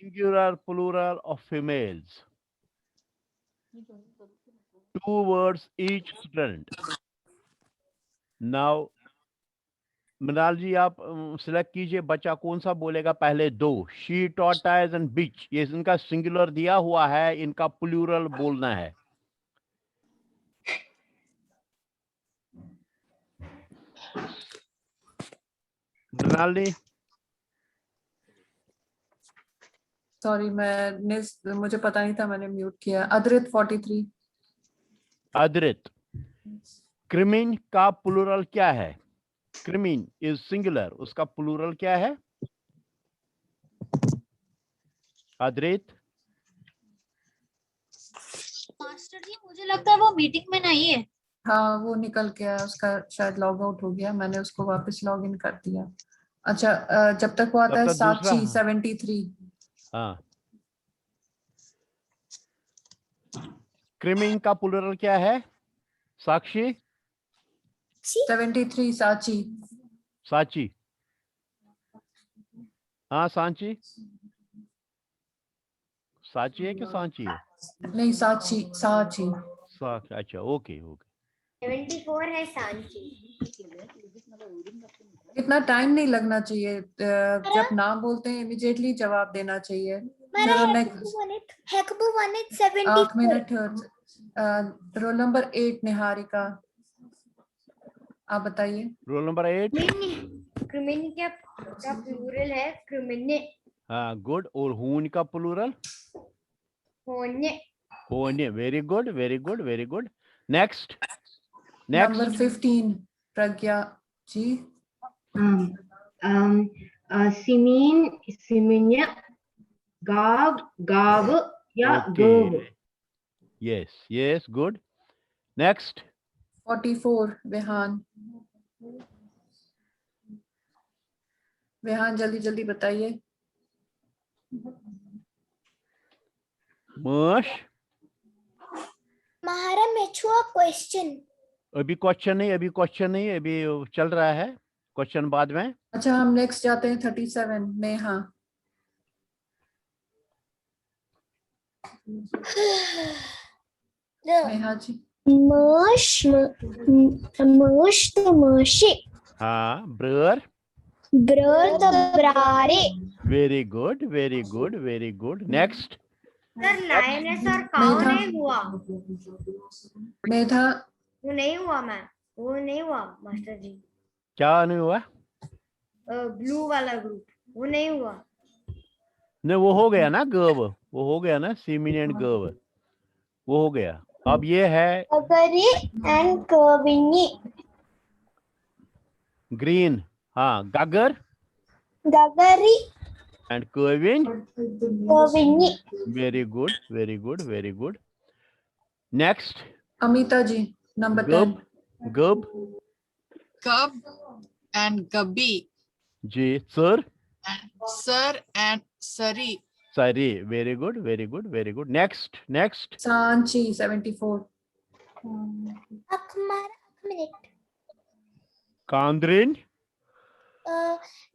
singular, plural of females. 2 words each student. Now, Mrinal जी आप select कीजिए बच्चा कौन सा बोलेगा पहले दो. शी, टॉर्टाइज एंड बिच. ये इनका सिंगुलर दिया हुआ है, इनका प्लूरल बोलना है. मृणाल जी. सॉरी मुझे पता नहीं था, मैंने म्यूट किया. अद्रित 43. अद्रित. क्रिमिन का प्लूरल क्या है? क्रिमिन इज सिंगुलर, उसका प्लूरल क्या है? अद्रित. मास्टर जी मुझे लगता है वो मीटिंग में नहीं है. हाँ वो निकल गया, उसका शायद लॉग आउट हो गया, मैंने उसको वापस लॉग इन कर दिया. अच्छा जब तक वो आता है तब तक दूसरा, साक्षी 73. हाँ. क्रिमिन का प्लूरल क्या है? साक्षी. 73 साची. साची. हाँ सांची. साची है कि सांची है? नहीं साची साची. अच्छा ओके ओके. 74 है सांची. इतना टाइम नहीं लगना चाहिए, जब नाम बोलते हैं इमीडिएटली जवाब देना चाहिए. चलो नेक्स्ट. हेकबू 1 एक मिनट. रोल नंबर 8 निहारिका, आप बताइए. Roll number 8. क्रिमिन का प्लूरल है क्रिमिने. हाँ गुड. और हून का प्लूरल? होने. होने. Very good very good very good. Next. Number 15 Pragya ji. सिमीन सिमिन्य गाव गाव या गव. Yes yes good. Next. 44 Vihan. Vihan जल्दी जल्दी बताइए. मश. महारा मेचुआ क्वेश्चन. अभी क्वेश्चन नहीं, अभी क्वेश्चन नहीं, अभी चल रहा है. क्वेश्चन बाद में. अच्छा हम नेक्स्ट जाते हैं 37 नेहा. नेहा जी. मश मश तो मशे. हाँ. ब्रर. ब्रर तो ब्रारे. Very good very good very good. Next. Sir lioness और काऊ नहीं हुआ. मेधा. वो नहीं हुआ मैम, वो नहीं हुआ मास्टर जी. क्या नहीं हुआ? ब्लू वाला ग्रुप वो नहीं हुआ. नहीं वो हो गया ना गर्व, वो हो गया ना. सीमिन एंड गर्व वो हो गया. अब ये है गगरी एंड कर्विनी. ग्रीन. हाँ गगर गगरी एंड कर्विन. कर्विनी. Very good very good very good. Next. Amita ji number 10. गब. Cub and Gubby, जी. Sir. and Sir and Sari. सरी. Very good very good very good. Next next. Sanchi 74. मिनट. कांद्रिन.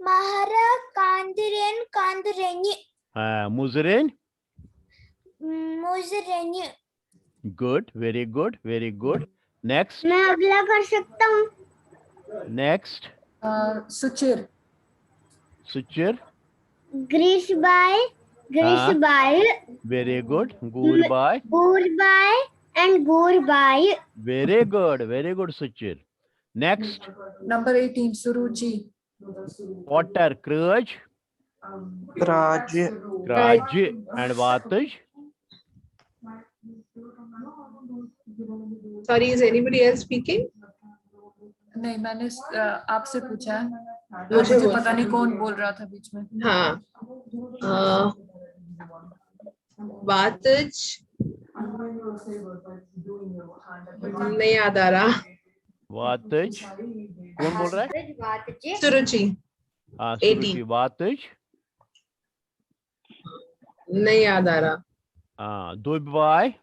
महारा कांदरेन कांदरेनी. हाँ. मुजरिन. मुजरेनी. Good very good very good. Next. मैं अगला कर सकता हूँ. नेक्स्ट. सुचिर. सुचिर. ग्रीस बाय. ग्रीस बाय. Very good. गुड बाय. गुड बाय एंड गुड बाय. Very good Suchir. Next. Number 18 Suruchi. Water. Kraj. Raj. Kraj and Vataj. Sorry, is anybody else speaking? नहीं मैंने आपसे पूछा है, मुझे मुझे पता नहीं कौन बोल रहा था बीच में. हाँ. वातज नहीं याद आ रहा. Vataj. कौन बोल रहा है? सुरुचि. हाँ सुरुचि. Vataj. नहीं याद आ रहा. हाँ. Dubbai.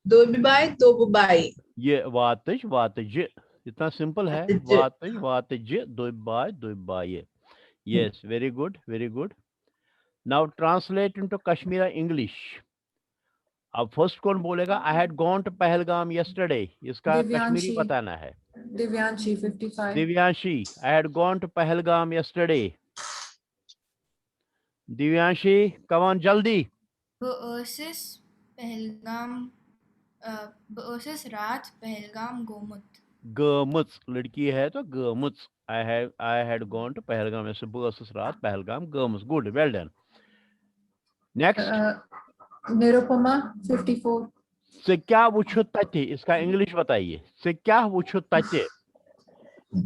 दो बिबाई दो बुबाई. ये वातज वातज. इतना सिंपल है. वातज वातज. Dubbai Dubbai. Yes. Very good very good. Now translate into Kashmiri English. अब फर्स्ट कौन बोलेगा? I had gone to Pahalgam yesterday. इसका कश्मीरी दिव्यांशी। बताना है. Divyanshi 55। Divyanshi, I had gone to Pahalgam yesterday. Divyanshi, come on, jaldi. बओसिस Pahalgam बओसिस रात Pahalgam गोमुत Gumuts, लड़की है तो Gumuts. I had gone to Pahalgam yesterday. बस रात Pahalgam Gumuts. Good, well done. Next. Nirupama 54। से क्या वुछु तते? इसका इंग्लिश बताइए. से क्या वुछु तते?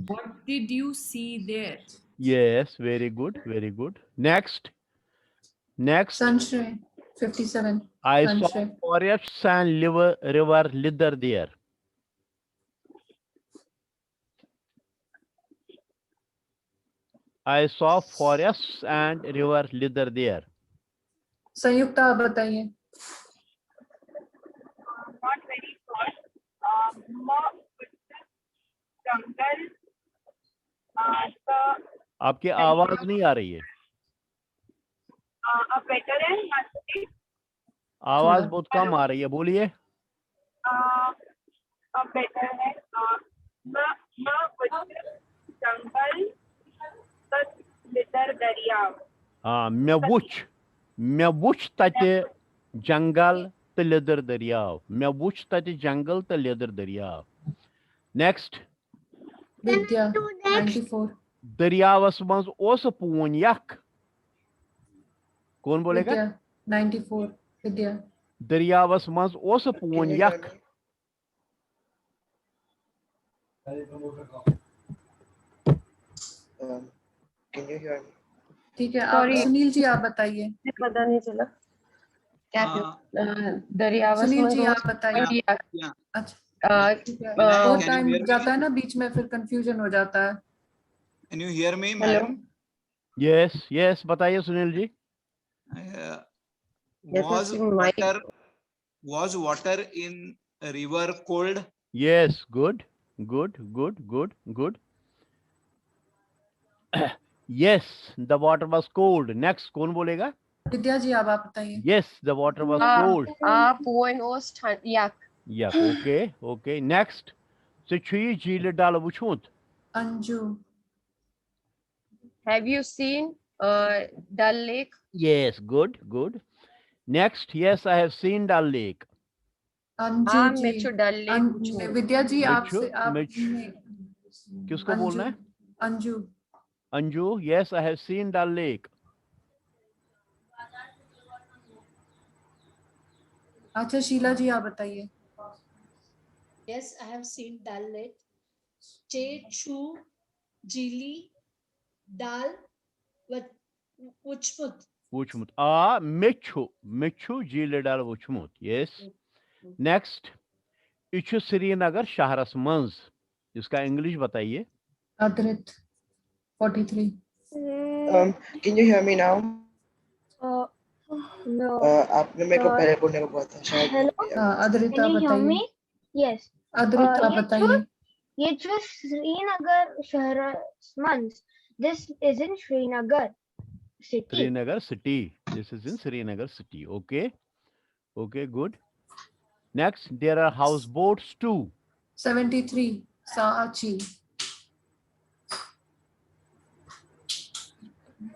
What did you see there? Yes, very good, very good. Next. Next. संश्रय 57। I saw संश्रय। forests and river lither there. I saw forests and river lither there. संयुक्ता आप बताइए। Not very short. जंगल आपकी आवाज नहीं आ रही है. better है आवाज बहुत कम आ रही है, बोलिए. better है जंगल लिदर दरिया. हाँ, मैं वुच तते जंगल तो लिदर दरियाव. मैं वुच तते जंगल तो लिदर दरियाव. Next. विद्या 94। दरियावस मंज ओस पून यक. कौन बोलेगा? विद्या 94। विद्या। दरियावस मंज ओस पून यक. Can you hear me? ठीक है, आप सुनील जी आप बताइए। पता नहीं चला क्या दरियावस सुनील जी आप बताइए। अच्छा, बहुत टाइम जाता है ना बीच में, फिर कंफ्यूजन हो जाता है। Can you hear me, madam? Yes, yes, बताइए Sunil ji. Was water in a river cold? Yes, good, good, good, good, good. Yes, the water was cold. Next, कौन बोलेगा? विद्या जी आप बताइए। Yes, the water was cold. पून ओस यक. Yuck. Okay, okay. Next, so चुई झील डाल वुछुत. Anju. Have you seen Dal Lake? Yes, good, good. Next, yes, I have seen Dal Lake. Anju ji. मिचू डल लेक। विद्या जी आपसे किसको बोलना है? Anju. Anju, yes, I have seen Dal Lake. अच्छा, शीला जी आप बताइए। Yes, I have seen Dal Lake. Che, Chu, Jili, Dal, Wuchmut. Wuchmut. Michu झील डाल वुछमुत. Yes. Next, इछु श्रीनगर शहरस मंज. इसका इंग्लिश बताइए. अद्रित 43. Can you hear me now? No. आपने मेरे को पहले बोलने को बोला था शायद. Hello. अद्रित Can you hear बताइए। me? Yes. अद्रित आप बताइए। ये जो श्रीनगर शहर मंज. This is in Srinagar city. Srinagar city. This is in Srinagar city. Okay. Okay, good. Next, there are houseboats too. 73. Saachi.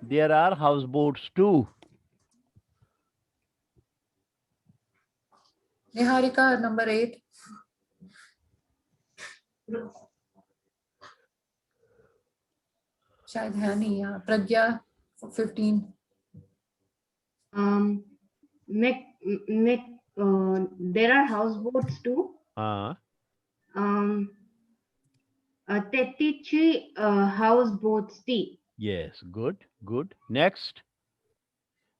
There are houseboats too. Niharika number 8. शायद है नहीं यहाँ। प्रज्ञा 15. There are houseboats too. Tetichi houseboats tea. Yes, good, good. Next,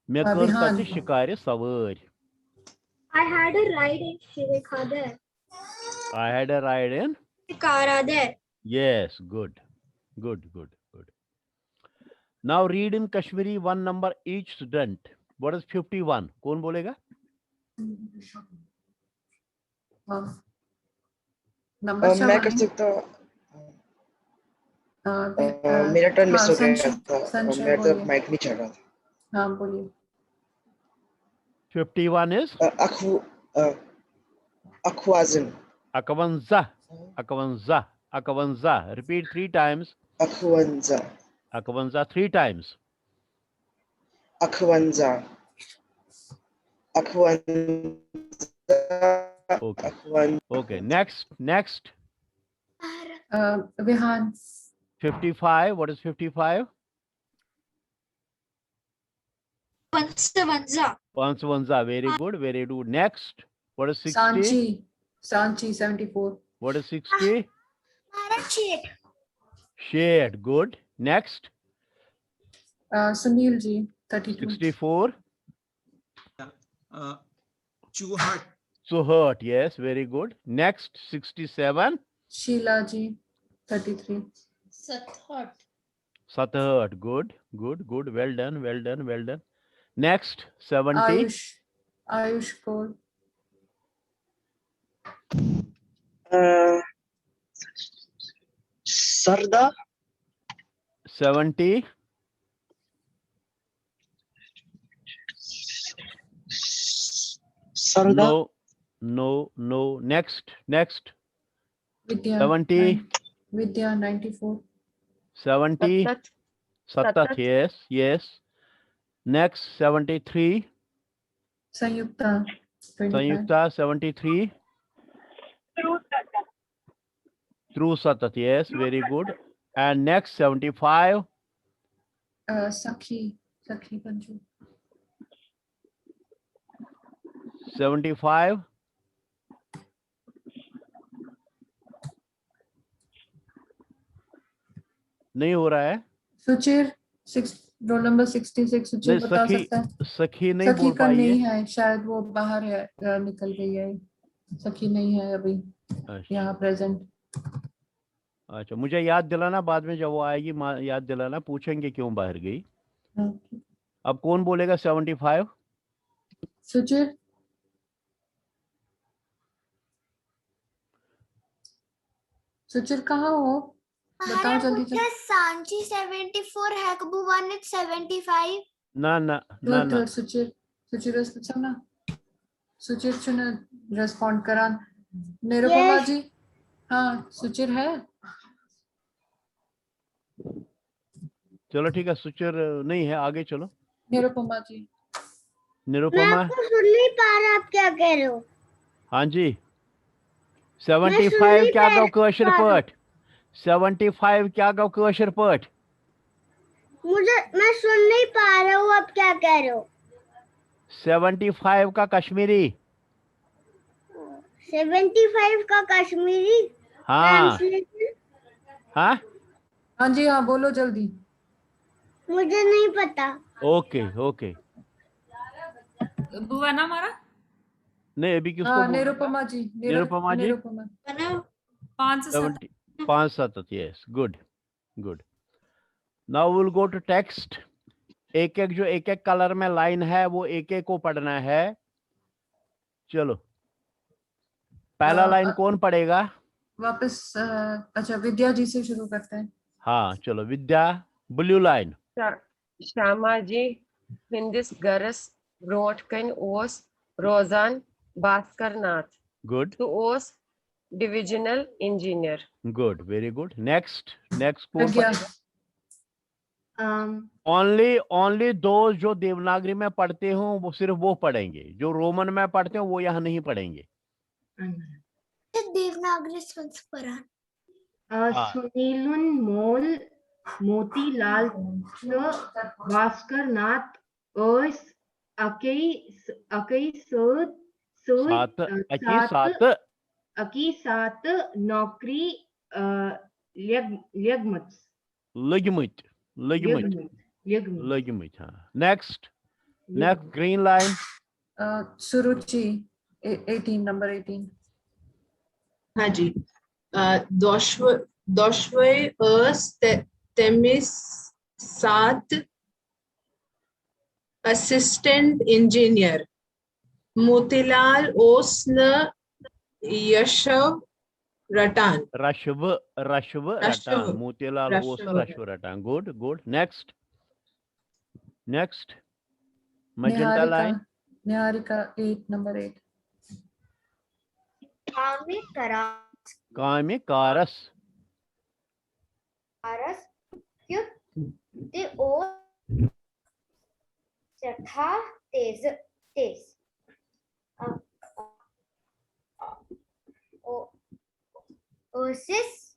मैं करता शिकारी सवार. I had a ride in Shirikha there. I had a ride in Shikara there. Yes, good, good, good, good. Now read in Kashmiri one number each student. What is 51? कौन बोलेगा? Number मैं कर सकता हूँ. मेरा टर्न मिस हो गया था. मेरा तो माइक नहीं चल रहा था. हाँ बोलिए। 51 is Aquazin. Akavanza. Akavanza. Akavanza. Repeat 3 times. Aquanza. Akavanza 3 times. Aquanza. Aquanza. Okay. Aquan. Okay. Next. Vihan. 55. What is 55? Vanza. Panchvanza. Very good. Next. What is 60? Sanchi 74. What is 60? Shade. Good. Next. Sunil ji 32. 64. Chuhat. Suhat. Yes. Very good. Next. 67. Sheila ji 33. Sathat. Good. Well done. Next. 70. Ayush Kaur. Sarda. 70. Sarda. No. Next. Vidya. 70. Vidya 94. 70. Satat. Satat. Yes. Next. 73. Sanyukta 25. Sanyukta 73. True Satat. Yes. Very good. And next 75. Sakhi Panju. 75. नहीं हो रहा है। सुचिर roll number 66 सुचिर नहीं, बता सकता है। सखी नहीं सखी बोल का पाई नहीं है। है, शायद वो बाहर है, निकल गई है। सखी नहीं है अभी यहाँ प्रेजेंट। अच्छा, मुझे याद दिलाना, बाद में जब वो आएगी याद दिलाना, पूछेंगे क्यों बाहर गई। अब कौन बोलेगा 75? सुचिर सुचिर कहाँ हो, बताओ जल्दी जल्दी। सांची 74 है, कबू 1 is 75. ना सुचिर ना सुचिर चुना रेस्पॉन्ड करा। निरुपमा जी, हाँ सुचिर है। चलो ठीक है, सुचिर नहीं है, आगे चलो। निरुपमा जी। निरुपमा, मैं आपको सुन नहीं पा रहा, आप क्या कह रहे हो? हाँ जी। 75 क्या गो कशर पट? 75 क्या गो कशर पट? मैं सुन नहीं पा रहा हूँ, आप क्या कह रहे हो? 75 का कश्मीरी। 75 का कश्मीरी। हाँ हाँ हाँ जी, हाँ बोलो जल्दी। मुझे नहीं पता। ओके बुआ ना मारा। नहीं, अभी किसको? हाँ निरुपमा जी। निरुपमा जी। 5 yes, good. Now we'll go to text. एक एक कलर में लाइन है, वो एक को पढ़ना है। चलो, पहला लाइन कौन पढ़ेगा? वापस अच्छा, विद्या जी से शुरू करते हैं। हाँ चलो, Vidya, blue line. Shama ji, Hindis Garas, Rotkan Os, Rozan, Bhaskar Nath. Good. To Os, Divisional Engineer. Good, very good. Next कौन विद्या। पढ़ेगा? Only those जो देवनागरी में पढ़ते हो वो सिर्फ वो पढ़ेंगे, जो रोमन में पढ़ते हो वो यहाँ नहीं पढ़ेंगे। देवनागरी संस्करण। सुनीलुन मोल मोतीलाल भास्कर नाथ ओस सात नौकरी लगमित। हाँ, next green line. Suruchi 18 number 18। हाँ जी। दोश्वे तेमिस सात असिस्टेंट इंजीनियर। मोतीलाल ओसन यशव रटान। रशव रटान। मोतीलाल ओस रशव रटान। Good. Next magenta line. Niharika 8, number 8. Kame karas. the O Chatha Tez. Osis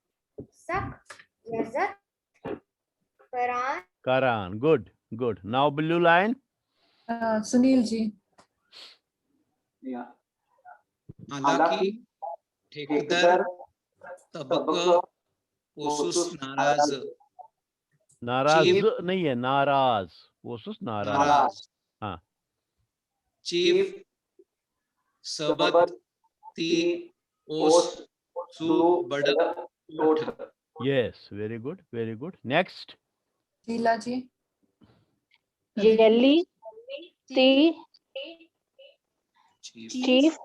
Sak Yazat Karan. Good. Good. Now blue line. Sunil ji. हालांकि ठेकेदार तबक ओसुस नाराज नाराज Chief- नहीं है, नाराज। ओसुस नाराज। नाराज हाँ। चीफ सबत ती ओस सु बड़क लोठ Yes, very good, very good. Next. Sheila ji. Jelly tea chief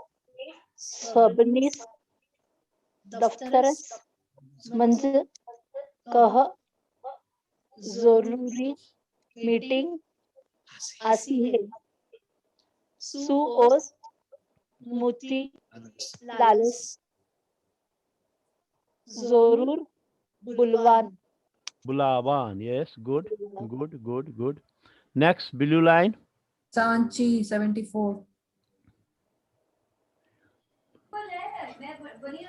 Sabnis दफ्तरस मंज कह जरूरी मीटिंग आसी है सु ओस मोती लालस जरूर बुलवान Bulawan. Yes, good, good, good, good. Next, blue line. Sanchi 74.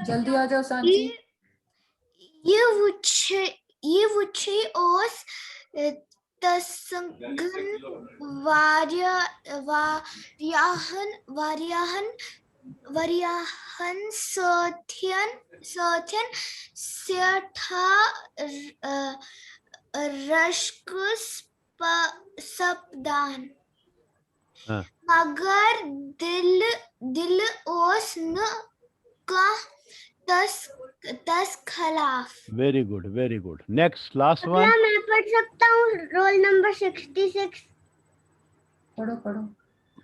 जल्दी आ जाओ सांची। ये वुचे ओस तसंगन वार्याहन सोथियन सेठा रश्कुस सपदान हाँ. मगर दिल ओस न का दस खिलाफ। Very good, very good. Next, last one. मैं पढ़ सकता हूँ रोल नंबर 66। पढ़ो पढ़ो।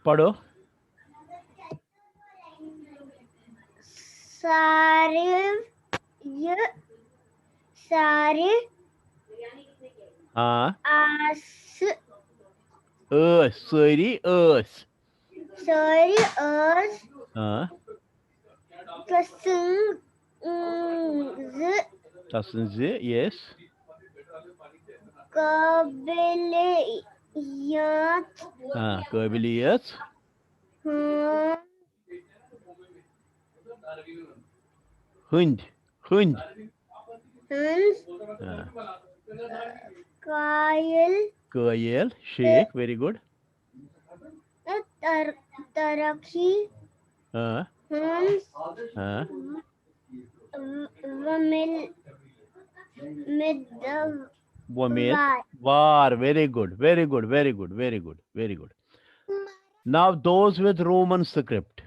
पढ़ो। सारे हाँ। आस सारी आस। हाँ। Tasınzı, yes. Kabiliyat. हाँ, kabiliyat. Hund. हाँ. Kail, sheikh, very good. Tarakhi. हाँ. हाँ. War, very good, very good, very good, very good, very good. Now those with Roman script.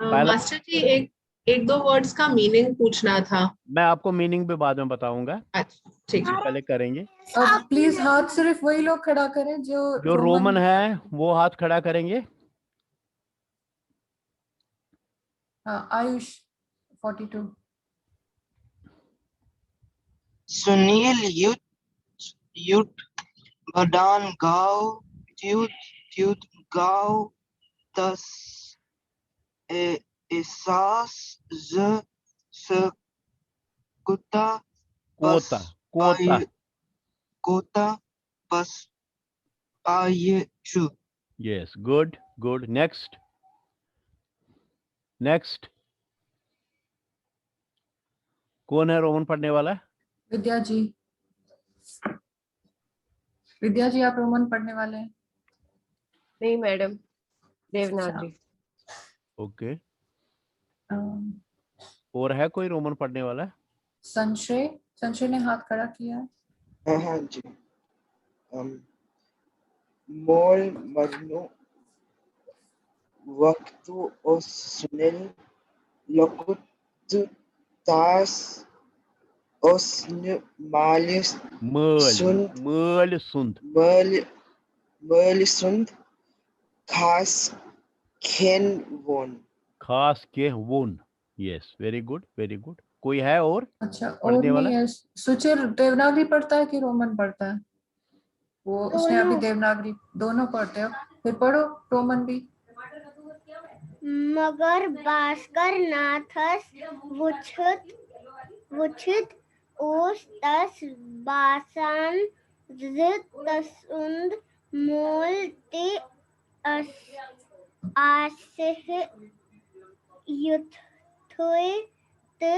Master ji एक दो वर्ड्स का मीनिंग पूछना था। मैं आपको मीनिंग भी बाद में बताऊंगा। अच्छा, ठीक है। पहले करेंगे। अब प्लीज हाथ सिर्फ वही लोग खड़ा करें जो रोमन है, वो हाथ खड़ा करेंगे। आयुष 42। सुनील युद्ध बदान गाँव युद्ध गाँव दस एहसास कोता पस आयु। Yes, good, good. Next. कौन है रोमन पढ़ने वाला? विद्या जी आप रोमन पढ़ने वाले हैं? नहीं मैडम, देवनागरी। ओके। और है कोई रोमन पढ़ने वाला? संशय ने हाथ खड़ा किया। हाँ जी। मोल मरनो वक्तु और सुनील लकुतु तास osnu Mölsund खास के वोन। Yes, very good, very good. कोई है और? अच्छा, और नहीं है। सुचिर देवनागरी पढ़ता है कि रोमन पढ़ता है? वो उसने अभी देवनागरी दोनों पढ़ते हैं। फिर पढ़ो रोमन भी। मगर भास्कर नाथस वुछित ओस तस बासन तसुंद मोल ते आसिह युथोय ते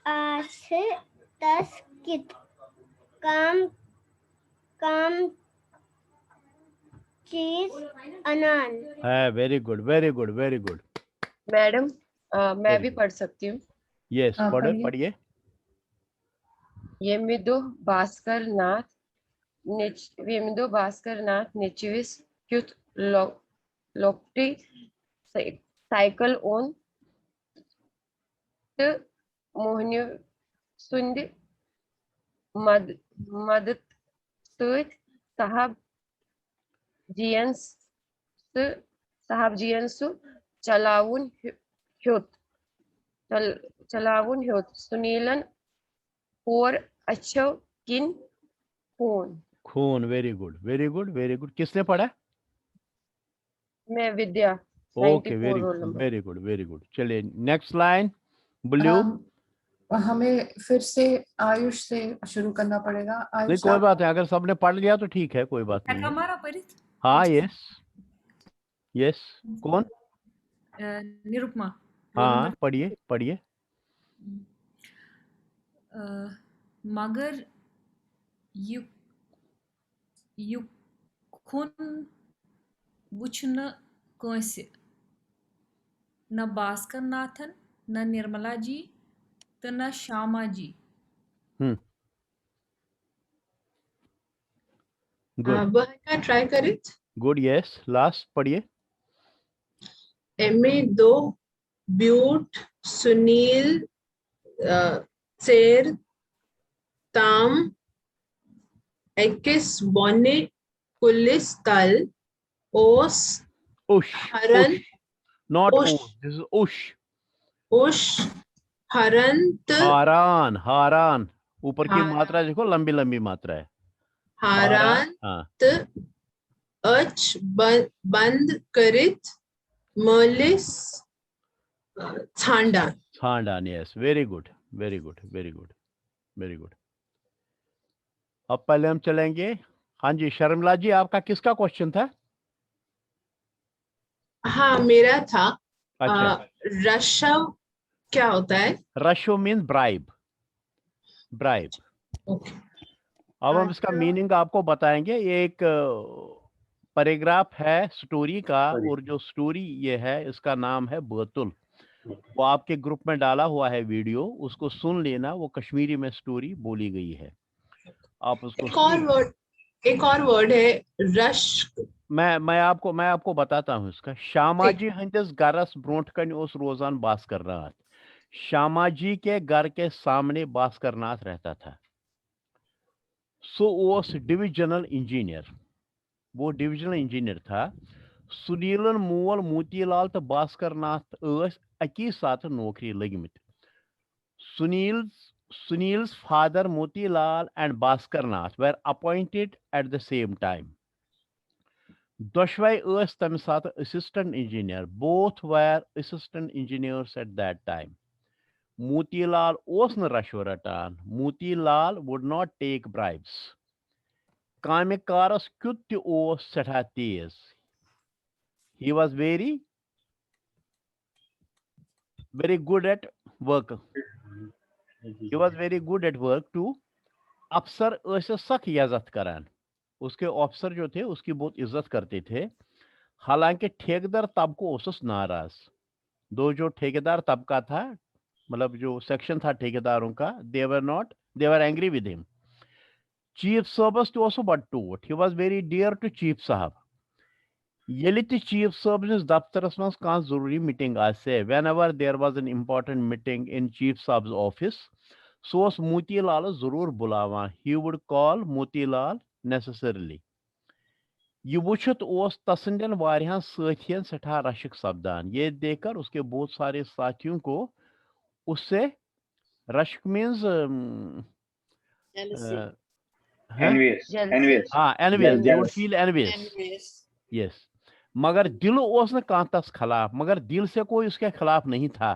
आसे तस कित काम चीज अनान। है very good very good very good. Madam मैं Very भी good. पढ़ सकती हूँ। यस पढ़ो पढ़िए। पढ़िए। येमिदो भास्कर नाथ निचविस क्युत लोक्टी साइकिल ओन मोहन्यु सुंद मदत साहब जियंस चलावुन ह्योत सुनीलन और अच्छो किन खून। खून very good very good very good. किसने पढ़ा? मैं Vidya okay 94 roll number. Very good very good. चलिए नेक्स्ट लाइन ब्लू। हमें फिर से आयुष से शुरू करना पड़ेगा। नहीं आयुष कोई आप बात है, अगर सबने पढ़ लिया तो ठीक है, कोई बात नहीं है। हमारा परित हाँ यस यस कौन? निरुपमा। हाँ पढ़िए पढ़िए। मगर युखुन वुछन कंसे न भास्कर नाथन न निर्मला जी तो न श्यामा जी। गुड का ट्राई करें। गुड यस लास्ट पढ़िए। एमे दो ब्यूट सुनील सेर ताम एक्किस बोने पुलिस तल ओस उश हरन नॉट उश ओश, दिस इज उश। उश हरंत हारान हारान, ऊपर की हारान मात्रा देखो, लंबी लंबी मात्रा है। हारान हाँ अच बंद करित मलिस छांडा। छांडान yes very good very good very good very good. अब पहले हम चलेंगे। हाँ जी शर्मिला जी, आपका किसका क्वेश्चन था? हाँ मेरा था। अच्छा रशव क्या होता है? रशो मीन ब्राइब, ब्राइब। अब हम इसका मीनिंग आपको बताएंगे। ये एक पैराग्राफ है स्टोरी का, और जो स्टोरी ये है इसका नाम है बोतुल। वो आपके ग्रुप में डाला हुआ है वीडियो, उसको सुन लेना। वो कश्मीरी में स्टोरी बोली गई है, आप उसको एक और वर्ड है रश। मैं आपको बताता हूँ इसका। श्यामा जी हंदिस गरस ब्रोंठ कन ओस रोजान भास्कर नाथ। श्यामा जी के घर के सामने भास्कर नाथ रहता था। सो ओस डिविजनल इंजीनियर, वो डिविजनल इंजीनियर था। सुनीलन मोल मोतीलाल तो भास्कर नाथ अकी साथ नौकरी लगमित। Sunil's father Motilal and Bhaskar Nath were appointed at the same time. Doshwai was tami sat assistant engineer. Both were assistant engineers at that time. Motilal was na rashwa ratan. Motilal would not take bribes. Kamikaras kyutti was setha tez. He was very good at work. He was very good at work too. अफसर ऐसे सख्त इज्जत करान। उसके officer जो थे उसकी बहुत इज्जत करते थे। हालांकि ठेकेदार तबको ओसुस नाराज। दो जो ठेकेदार तबका था, मतलब जो सेक्शन था ठेकेदारों का, they were angry with him. Chief साहबस तो ओसु बड़ टूट। He was very dear to chief साहब। येलि ते चीफ साहब निस दफ्तरस मस कां जरूरी मीटिंग आसे, whenever there was an important meeting in chief साहब's office, so Motilal जरूर बुलावा। He would call Motilal necessarily. ये वुछत ओस तसंदन वारियान साथियन सठा रशक सपदान। ये देखकर उसके बहुत सारे साथियों को उससे रशक मीन्स envious. Envious. हाँ envious, they would Jealous. feel envious. Yes. मगर दिल ओस न कां तस खिलाफ, मगर दिल से कोई उसके खिलाफ नहीं था।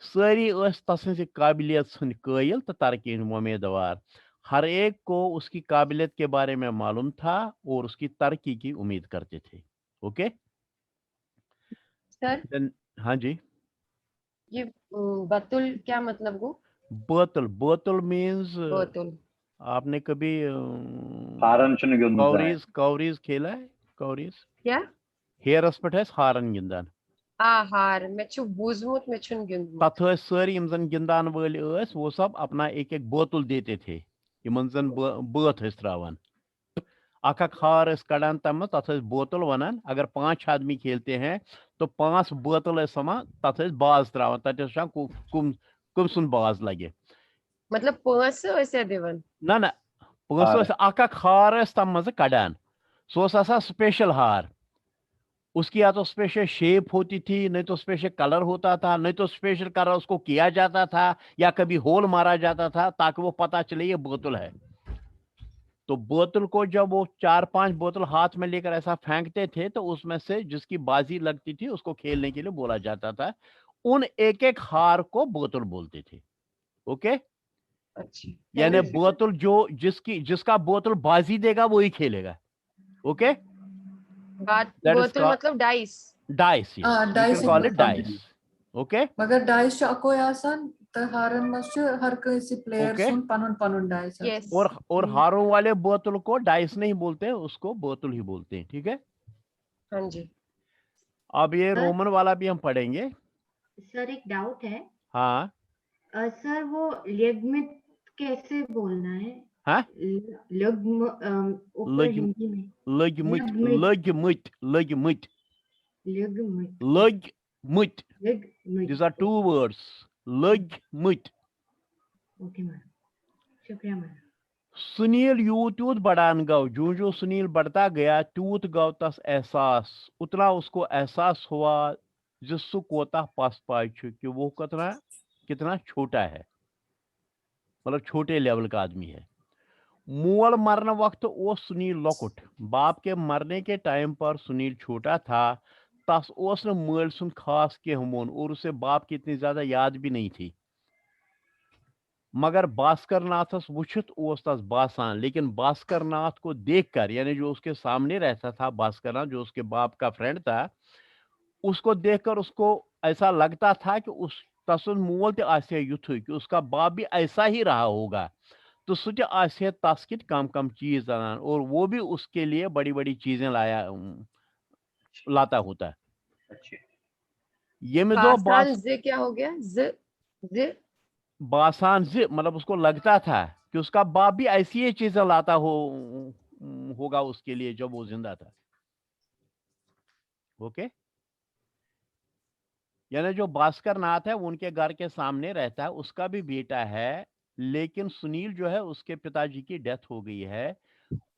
सारी तस काबिलियत सुन कायल तो तरक्की उम्मीदवार। हर एक को उसकी काबिलियत के बारे में मालूम था और उसकी तरक्की की उम्मीद करते थे। ओके सर हाँ जी। ये बतुल क्या मतलब वो? बोतल, बोतल मीन्स बतुल आपने कभी हारन छुन गिंदन। कवरीज खेला है? कवरीज क्या? हेरस पे हारन गिंदान। हार मे छु बूजमुत मे छुन गिंदमुत। तथ सारी जन गिंदान वाले वो सब अपना एक एक बोतल देते थे, इन जन बत त्रावान। अख हार कड़ान तम तथ बोतल वनान। अगर 5 आदमी खेलते हैं तो 5 बोतल समा तथ बाज त्रावान, तथा कुम सुन बाज लगे। मतलब 5 ऐसे दिवन ना ना 5 अख हार तम मज कड़ान। सो स्पेशल हार, उसकी या तो स्पेशल शेप होती थी, नहीं तो स्पेशल कलर होता था, नहीं तो स्पेशल कलर उसको किया जाता था, या कभी होल मारा जाता था ताकि वो पता चले ये बोतल है। तो बोतल को जब वो 4-5 बोतल हाथ में लेकर ऐसा फेंकते थे तो उसमें से जिसकी बाजी लगती थी उसको खेलने के लिए बोला जाता था। उन एक एक हार को बोतल बोलते थे। ओके यानी बोतल जो जिसका बोतल बाजी देगा वो ही खेलेगा। ओके बोतल मतलब dice. Dice, dice call it dice. Okay मगर डाइस अकोय आसान तो हारन मस हर किसी प्लेयर सुन पनुन पनुन डाइस। और हारों वाले बोतल को डाइस नहीं बोलते, उसको बोतल ही बोलते हैं। ठीक है हाँ जी। अब ये रोमन वाला भी हम पढ़ेंगे। सर एक डाउट है। हाँ सर वो लेगमिट कैसे बोलना है? हाँ हिंदी में लगमुट। These are 2 words. लगमुट। ओके मैम, शुक्रिया मैम। सुनील यूत यूत बढ़ान गौ, जो जो सुनील बढ़ता गया तूत गौ तस एहसास, उतना उसको एहसास हुआ जिससु कोता पास पाए कि वो कितना छोटा है, मतलब छोटे लेवल का आदमी है। मोल मरने वक्त वो सुनील लकुट, बाप के मरने के टाइम पर सुनील छोटा था। तस ओस न मल सुन खास के हमोन, और उसे बाप की इतनी ज्यादा याद भी नहीं थी। मगर भास्कर नाथस वुचित ओस तस बासान, लेकिन भास्कर नाथ को देखकर, यानी जो उसके सामने रहता था भास्कर नाथ, जो उसके बाप का फ्रेंड था, उसको देखकर उसको ऐसा लगता था कि उस तसन मोल ते आसे युथु, कि उसका बाप भी ऐसा ही रहा होगा। तो सुच आसे तस कित कम कम चीज अनान, और वो भी उसके लिए बड़ी बड़ी चीजें लाता होता है। ये में दो क्या हो गया? बासान ज मतलब उसको लगता था कि उसका बाप भी ऐसी ही चीजें लाता होगा उसके लिए जब वो जिंदा था। ओके यानी जो भास्कर नाथ है उनके घर के सामने रहता है, उसका भी बेटा है, लेकिन सुनील जो है उसके पिताजी की डेथ हो गई है।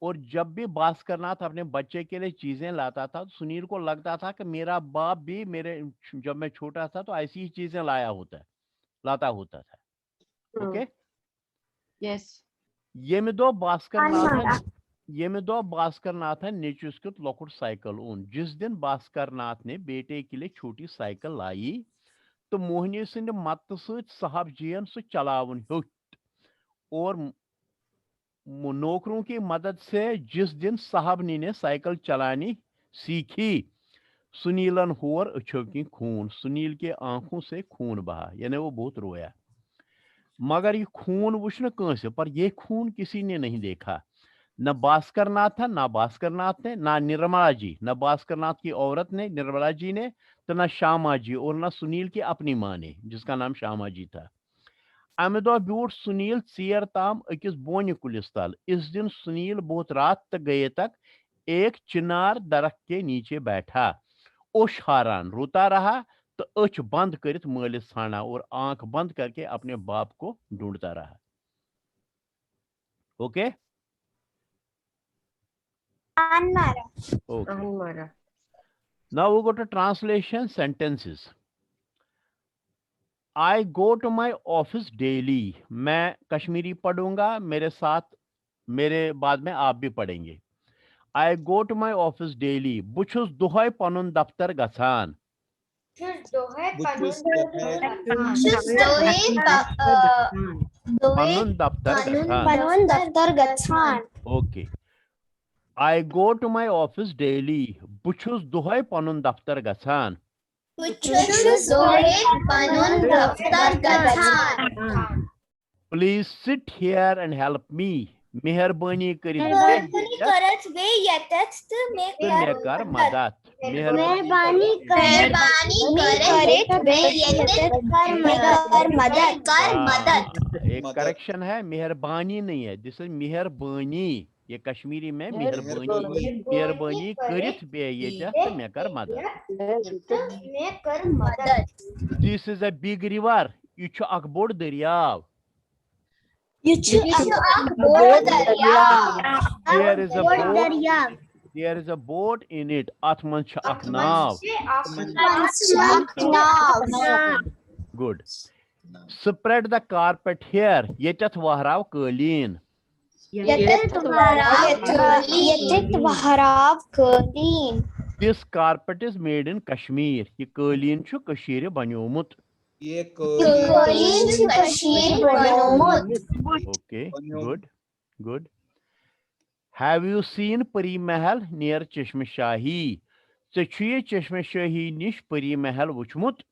और जब भी भास्कर नाथ अपने बच्चे के लिए चीजें लाता था तो सुनील को लगता था कि मेरा बाप भी जब मैं छोटा था तो ऐसी ही चीजें लाता होता था। ओके यस ये में दो भास्कर नाथ है नेचुस्कुत लकुट साइकिल उन। जिस दिन भास्कर नाथ ने बेटे के लिए छोटी साइकिल लाई तो मोहिनी सिंह मत साहब जीन सु चलावन ह्योट, और नौकरों की मदद से जिस दिन साहबनी ने साइकिल चलानी सीखी, सुनीलन होर अछो की खून, सुनील के आंखों से खून बहा, यानी वो बहुत रोया। मगर ये खून वुच न कंसे, पर ये खून किसी ने नहीं देखा। न भास्कर नाथ था, ना भास्कर नाथ ने, ना निर्मला जी, न भास्कर नाथ की औरत ने, निर्मला जी ने, तो न श्यामा जी, और न सुनील की अपनी माँ ने जिसका नाम श्यामा जी था। अमे दो ब्यूट सुनील चेर ताम अकिस बोन कुलिस तल। इस दिन सुनील बहुत रात तक गए तक एक चिनार दरख्त के नीचे बैठा, ओश हारान रोता रहा, तो अच बंद कर मालिस छाना और आंख बंद करके अपने बाप को ढूंढता रहा। Okay Anmara. Now we go to translation sentences. I go to my office daily. मैं कश्मीरी पढ़ूंगा, मेरे साथ मेरे बाद में आप भी पढ़ेंगे। I go to my office daily. बुछुस दुहाई पनुन दफ्तर गसान। पनुन दफ्तर गसान। Okay. I go to my office daily. बुछुस दुहाई पनुन दफ्तर गसान। Please sit here and help me. मेहरबानी करित कर मदद। मेहरबानी एक करेक्शन है, मेहरबानी नहीं है, दिस इज मेहरबानी। ये कश्मीरी में मेहरबानी करित मे कर मदद। This is a big river. ये अख बोड़ दरियाव। There is a boat in it. Atman aknav. Good. Spread the carpet here. Yetat wahrav kalin. This carpet is made in Kashmir. Ye kalin chu Kashmir banyomut. Okay, good. Have you seen Pari Mahal near Chashma Shahi? Chachiye Chashma Shahi nish Pari Mahal wuchmut?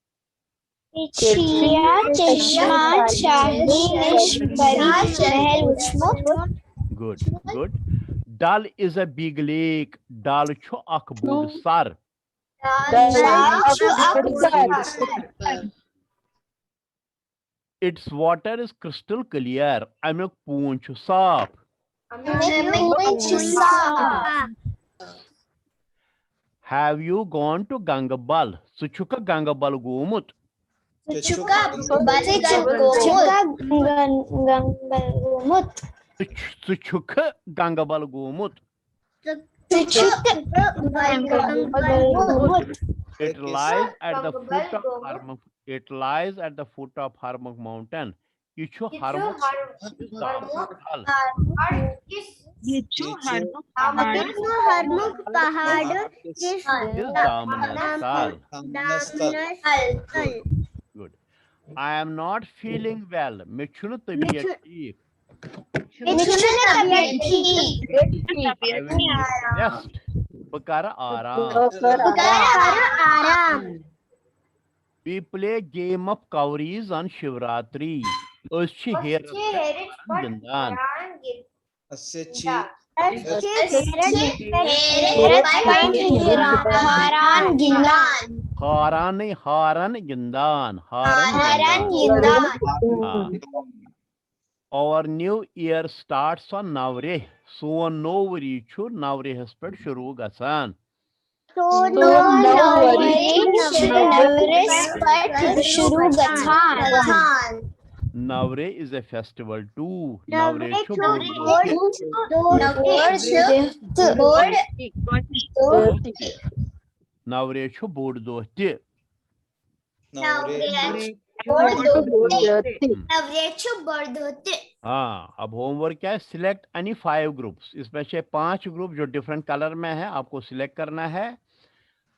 Good. Dal is a big lake. Dal chu ak bud sar. Its water is crystal clear. Amek poon chu saaf. Have you gone to Gangabal? Suchuka Gangabal gomut. Suchuka Gangabal gomut. It lies at the foot of Harmuk. It lies at the foot of Harmuk mountain. Yichu Harmuk pahad is Damanastal. Good. I am not feeling well. Michunu tabiyat theek. Rest. Bakara aaram. We play game of cowries on Shivratri. Uschi Gindan. Haran Gindan. Our new year starts on Navre. So Novri chu Navre hasped shuru gasan. Navre is a festival too. Navre chu bod dohti. हाँ, अब homework क्या है? Select any 5 groups. इसमें से 5 group जो different colour में है आपको सिलेक्ट करना है।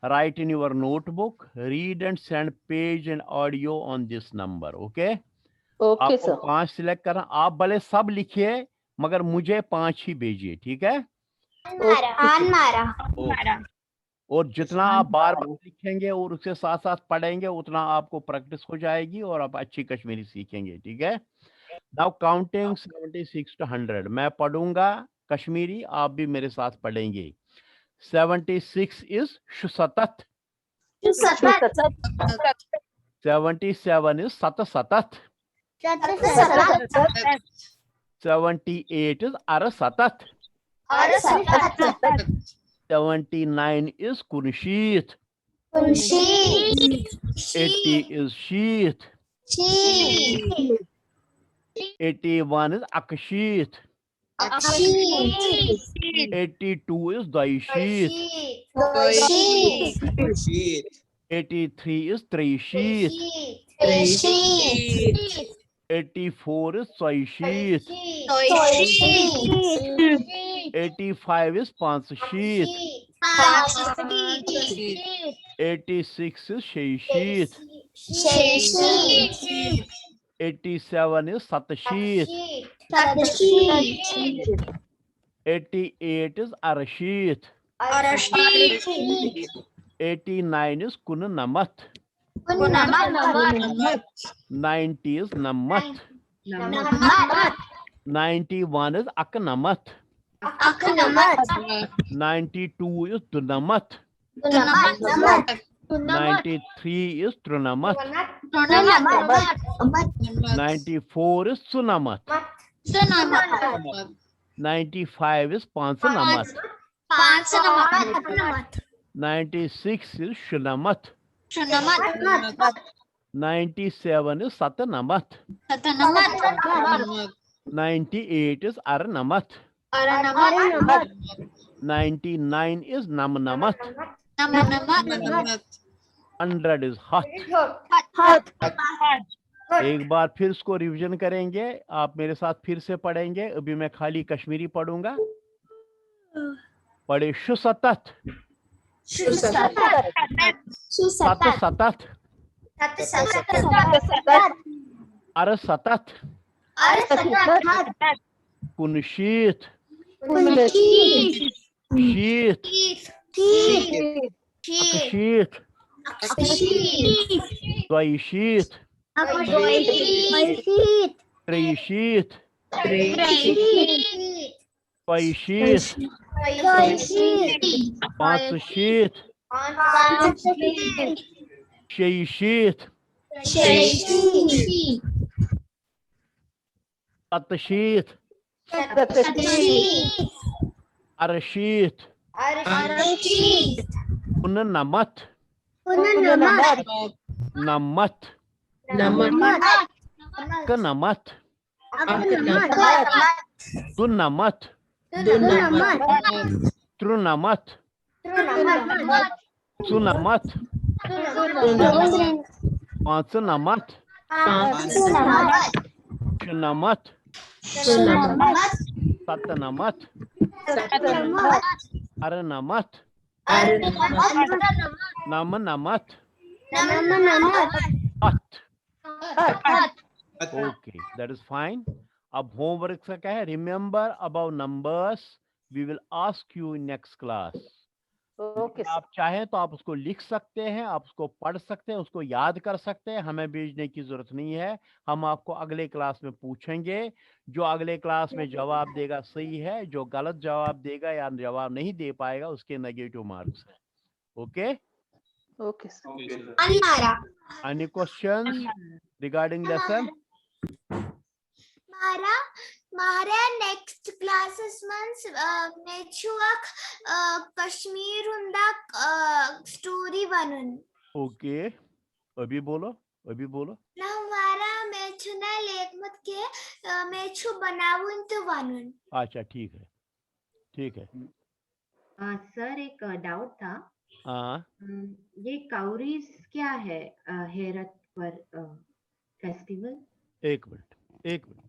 Right in your notebook, read and send page and audio on this number. Okay आपको 5 सिलेक्ट करना। आप भले सब लिखिए मगर मुझे 5 ही भेजिए, ठीक है? और जितना आप बार बार लिखेंगे और उसके साथ साथ पढ़ेंगे उतना आपको प्रैक्टिस हो जाएगी और आप अच्छी कश्मीरी सीखेंगे, ठीक है? Now counting 76 to 100। मैं पढ़ूंगा कश्मीरी, आप भी मेरे साथ पढ़ेंगे। 76 इज शुसतत। 77 इज सतसतत। 78 इज अरसतत। 79 is Kunsheet. 80 is Sheet. 81 is Aksheet. 82 is Daisheet. 83 is Treisheet. 84 is soysheet. 85 is pansheet. 86 is sheysheet. 87 is satsheet. 88 is arasheet. 89 is kunnamat. 90 is namat. 91 is aknamat. 92 is dunamat. 93 is trunamat. 94 is sunamat. 95 is pansanamat. 96 is shunamat. 97 is satanamat. 98 is aranamat. 99 is namnamat. 100 is hot. एक बार फिर इसको revision करेंगे, आप मेरे साथ फिर से पढ़ेंगे। अभी मैं खाली कश्मीरी पढ़ूंगा। पढ़े शुसतत, सतत, अरसतत, कुनशीत, शीत, अकशीत, द्वैशीत, त्रेशीत, पैशीत, पांचशीत, शेशीत, सतशीत, अरशीत, उन्नमत, नमत, कनमत, दुनमत, त्रुनमत, सुनमत, पांचनमत, शुनमत, सतनमत, अरनमत, नमनमत, Okay, that is fine. अब होमवर्क का क्या है? Remember about numbers. We will ask you in next class. Okay, आप चाहें तो आप उसको लिख सकते हैं, आप उसको पढ़ सकते हैं, उसको याद कर सकते हैं, हमें भेजने की जरूरत नहीं है। हम आपको अगले क्लास में पूछेंगे। जो अगले क्लास में जवाब देगा सही है, जो गलत जवाब देगा या जवाब नहीं दे पाएगा उसके नेगेटिव मार्क्स हैं। Okay? Okay, sir. Any questions regarding lesson? मारा नेक्स्ट क्लासेस मंस नेचुअक कश्मीर हुंदा स्टोरी बनन। ओके, अभी बोलो ना हमारा मेचु ना लेखमत के मेचु बनावुन तो बनन। अच्छा, ठीक है। सर एक डाउट था। हाँ, ये काउरीज क्या है हेरत पर फेस्टिवल? एक मिनट 1 मिनट।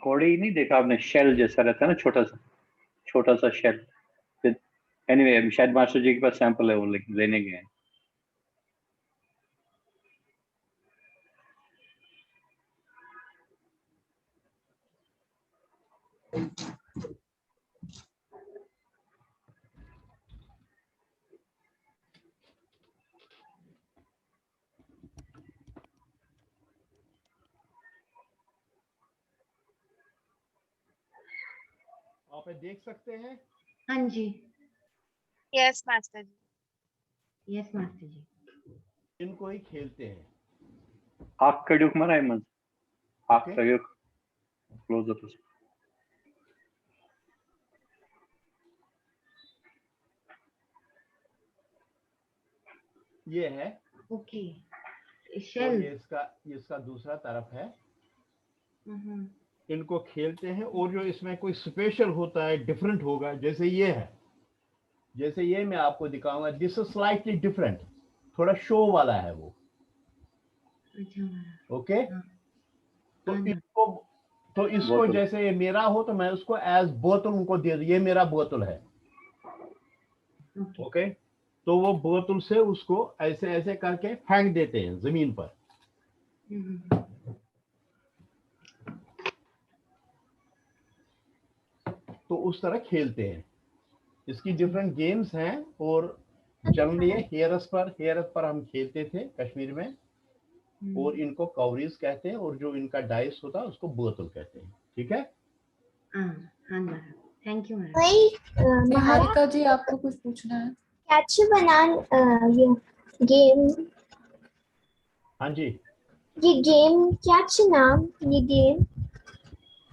कौड़ी नहीं देखा आपने? शेल जैसा रहता है ना, छोटा सा शेल। एनीवे, शायद मास्टर जी के पास सैंपल है, वो लेने गए हैं। आप देख सकते हैं? हाँ जी। यस मास्टर जी। इनको ही खेलते हैं। Hak kırık mı Raymond? Hak kırık. Close up. ये है। ओके। शेल। ये इसका दूसरा तरफ है। इनको खेलते हैं, और जो इसमें कोई स्पेशल होता है, डिफरेंट होगा, जैसे ये है, जैसे ये मैं आपको दिखाऊंगा, दिस इज स्लाइटली डिफरेंट, थोड़ा शो वाला है वो। ओके तो इसको जैसे ये मेरा हो तो मैं उसको एज बोतल उनको दे दूं, ये मेरा बोतल है। ओके तो वो बोतल से उसको ऐसे ऐसे करके फेंक देते हैं जमीन पर। तो उस तरह खेलते हैं। इसकी डिफरेंट गेम्स हैं और जनरली हेयरस पर हम खेलते थे कश्मीर में, और इनको कवरीज कहते हैं, और जो इनका डाइस होता है उसको बोतल कहते हैं। ठीक है, थैंक यू निहारिका जी आपको कुछ पूछना है? कैच बनान ये गेम, हाँ जी, ये गेम क्या नाम, ये गेम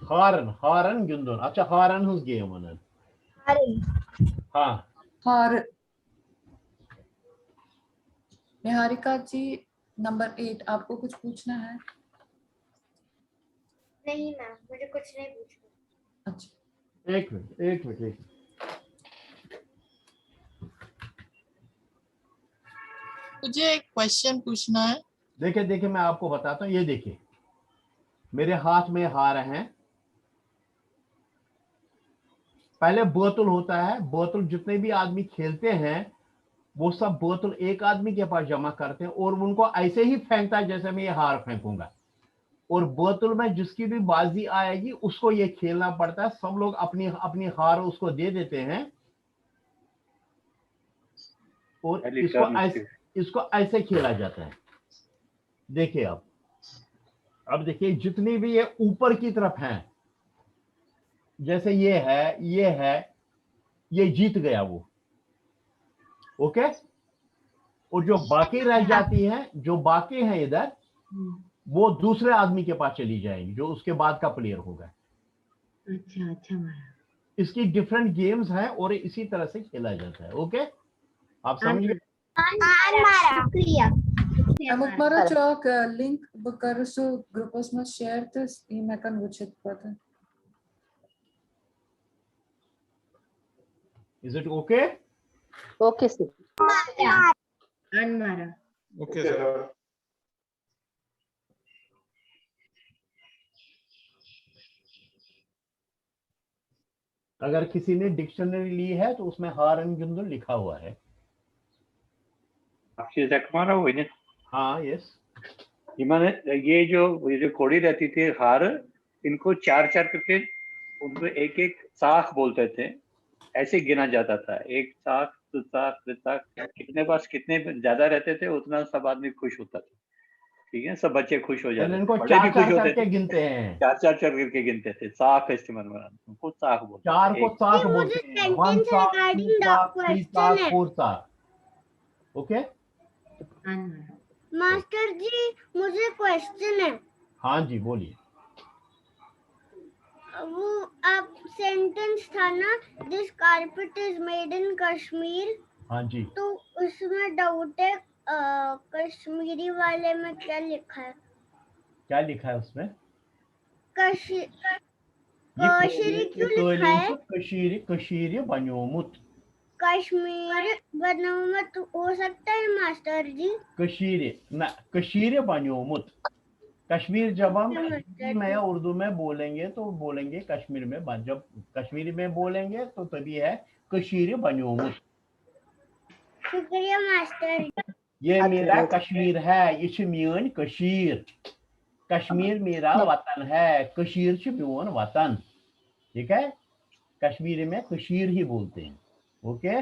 हारन गिंदुन। अच्छा हारन हुस गेम वनन। हाँ हार। निहारिका जी नंबर 8 आपको कुछ पूछना है? नहीं मैम, मुझे कुछ नहीं पूछना। अच्छा एक मिनट। मुझे एक क्वेश्चन पूछना है। देखिए मैं आपको बताता हूँ। ये देखिए मेरे हाथ में हार हैं। पहले बोतल होता है, बोतल जितने भी आदमी खेलते हैं वो सब बोतल एक आदमी के पास जमा करते हैं और उनको ऐसे ही फेंकता है जैसे मैं ये हार फेंकूंगा, और बोतल में जिसकी भी बाजी आएगी उसको ये खेलना पड़ता है। सब लोग अपनी अपनी हार उसको दे देते हैं और इसको ऐसे खेला जाता है। देखिए अब देखिए जितनी भी ये ऊपर की तरफ हैं, जैसे ये है, ये जीत गया वो। ओके, और जो बाकी रह जाती हैं, जो बाकी हैं इधर, वो दूसरे आदमी के पास चली जाएंगी जो उसके बाद का प्लेयर होगा। अच्छा इसकी डिफरेंट गेम्स हैं और इसी तरह से खेला जाता है। ओके, आप समझ गए? Mukmara Chalk link bakarsu grupos mas share tas imekan wuchit pata. Is it okay? Okay, sir. Okay, sir. अगर किसी ने डिक्शनरी ली है तो उसमें हारन गुंदुल लिखा हुआ है। हाँ यस, ये जो कोड़ी रहती थी हार, इनको चार करके उनको एक साख बोलते थे, ऐसे गिना जाता था। एक साख, दो साख, तीन साख, कितने पास कितने ज्यादा रहते थे उतना सब आदमी खुश होता था। ठीक है, सब बच्चे खुश हो जाते थे, इनको बड़े भी खुश होते करके थे। गिनते हैं, चार करके गिनते थे। साख इस्तेमाल में उनको साख बोलते थे। 4 को साख बोलते हैं। 1 साख, 2 साख, 3 साख, 4 साख। ओके मास्टर जी मुझे क्वेश्चन है। हाँ जी बोलिए। वो आप सेंटेंस था ना, this carpet is made in Kashmir. हाँ जी, तो उसमें डाउट है, कश्मीरी वाले में क्या लिखा है? क्या लिखा है उसमें? कश्मीरी क्यों लिखा है? कशीर बनोमुत। कश्मीर बनोमुत हो सकता है मास्टर जी? कशीर बनोमुत। कश्मीर जब हम हिंदी में या उर्दू में बोलेंगे तो बोलेंगे कश्मीर में, जब कश्मीरी में बोलेंगे तो तभी है कशीर बनोमुत। शुक्रिया मास्टर। ये मेरा कश्मीर है, ये छ मियन कशीर। कश्मीर मेरा वतन है, कशीर छ मियन वतन। ठीक है, कश्मीरी में कशीर ही बोलते हैं। Okay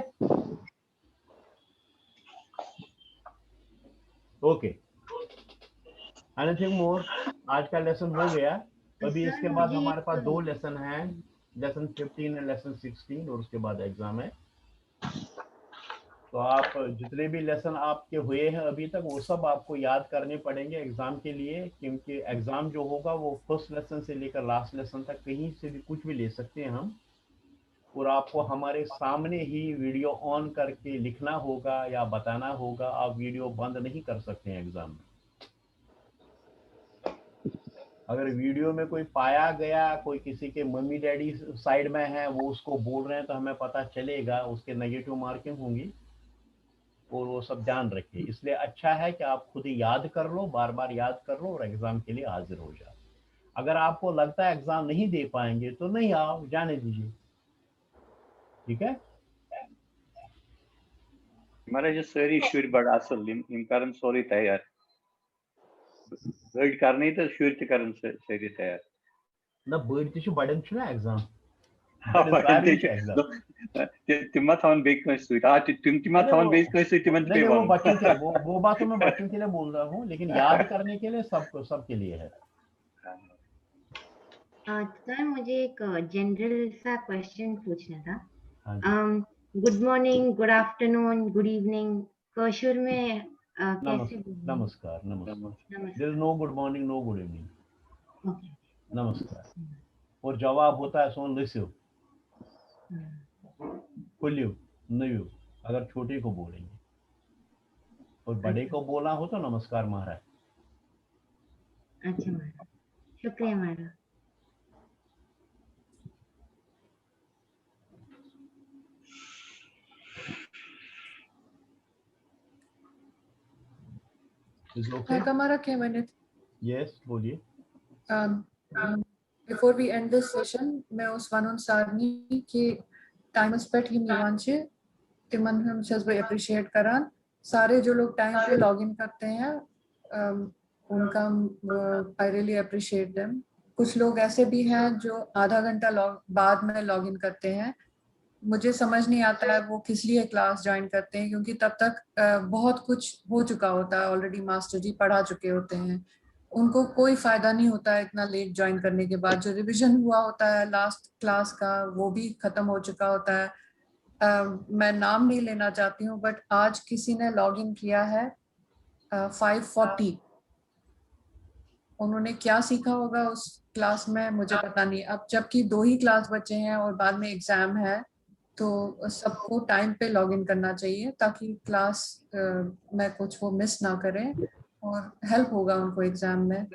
okay, anything more? आज का लेसन हो गया। अभी इसके बाद हमारे पास 2 लेसन हैं, लेसन 15 और लेसन 16, और उसके बाद एग्जाम है। तो आप जितने भी लेसन आपके हुए हैं अभी तक वो सब आपको याद करने पड़ेंगे एग्जाम के लिए, क्योंकि एग्जाम जो होगा वो फर्स्ट लेसन से लेकर लास्ट लेसन तक कहीं से भी कुछ भी ले सकते हैं हम, और आपको हमारे सामने ही वीडियो ऑन करके लिखना होगा या बताना होगा। आप वीडियो बंद नहीं कर सकते हैं एग्जाम में। अगर वीडियो में कोई पाया गया, कोई किसी के मम्मी डैडी साइड में है, वो उसको बोल रहे हैं, तो हमें पता चलेगा, उसके नेगेटिव मार्किंग होंगी और वो सब ध्यान रखिए। इसलिए अच्छा है कि आप खुद ही याद कर लो, बार बार याद कर लो और एग्जाम के लिए हाजिर हो जाओ। अगर आपको लगता है एग्जाम नहीं दे पाएंगे तो नहीं आओ, जाने दीजिए, ठीक है। हमारे जो सर शुर बड़ असल यम करन सोरी तैयार बड़ करनी तो शुर त करन सरी तैयार ना बड़ त बड़न छुना एग्जाम तिम थवन तिम थवन वो बात तो मैं बच्चों के लिए बोल रहा हूँ, लेकिन याद करने के लिए सबके लिए है। सर मुझे एक जनरल सा क्वेश्चन पूछना था। Good morning, good afternoon, good evening Kashmir में कैसे? नमस्कार। There is no good morning, no good evening, नमस्कार। और जवाब होता है सोन लिस्यु, कुल्यू, नयू, अगर छोटे को बोलेंगे, और बड़े को बोलना हो तो नमस्कार महाराज। अच्छा महाराज, शुक्रिया महाराज। हमारा क्या मिनट? यस बोलिए। Before we end this session, मैं Osman Sarni के टाइम स्पेट ही निवांचे तिमन हम सभी अप्रिशिएट करान। सारे जो लोग टाइम पे लॉगिन करते हैं उनका I really appreciate them। कुछ लोग ऐसे भी हैं जो आधा घंटा बाद में लॉगिन करते हैं। मुझे समझ नहीं आता है वो किस लिए क्लास ज्वाइन करते हैं, क्योंकि तब तक बहुत कुछ हो चुका होता है, ऑलरेडी मास्टर जी पढ़ा चुके होते हैं। उनको कोई फायदा नहीं होता है इतना लेट ज्वाइन करने के बाद। जो रिवीजन हुआ होता है लास्ट क्लास का वो भी खत्म हो चुका होता है। मैं नाम नहीं लेना चाहती हूँ, बट आज किसी ने लॉगिन किया है 5:40। उन्होंने क्या सीखा होगा उस क्लास में मुझे पता नहीं। अब जबकि 2 ही क्लास बचे हैं और बाद में एग्जाम है, तो सबको टाइम पे लॉगिन करना चाहिए ताकि क्लास में कुछ वो मिस ना करें और हेल्प होगा उनको एग्जाम में।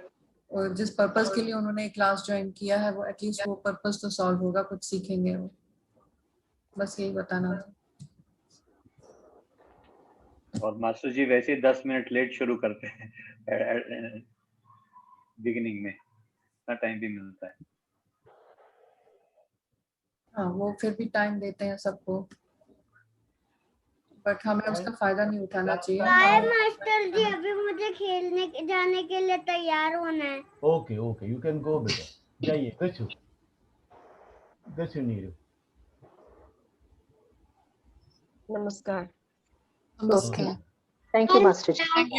और जिस पर्पस के लिए उन्होंने क्लास ज्वाइन किया है वो एटलीस्ट वो पर्पस तो सॉल्व होगा, कुछ सीखेंगे वो। बस यही बताना था। और मास्टर जी वैसे 10 मिनट लेट शुरू करते हैं बिगिनिंग में, इतना टाइम भी मिलता है। हाँ वो फिर भी टाइम देते हैं सबको, बट हमें उसका फायदा नहीं उठाना चाहिए। बाय मास्टर जी, अभी मुझे खेलने जाने के लिए तैयार होना है। ओके यू कैन गो बेटा, जाइए। गछु नीरू। नमस्कार। नमस्कार। Thank you master ji.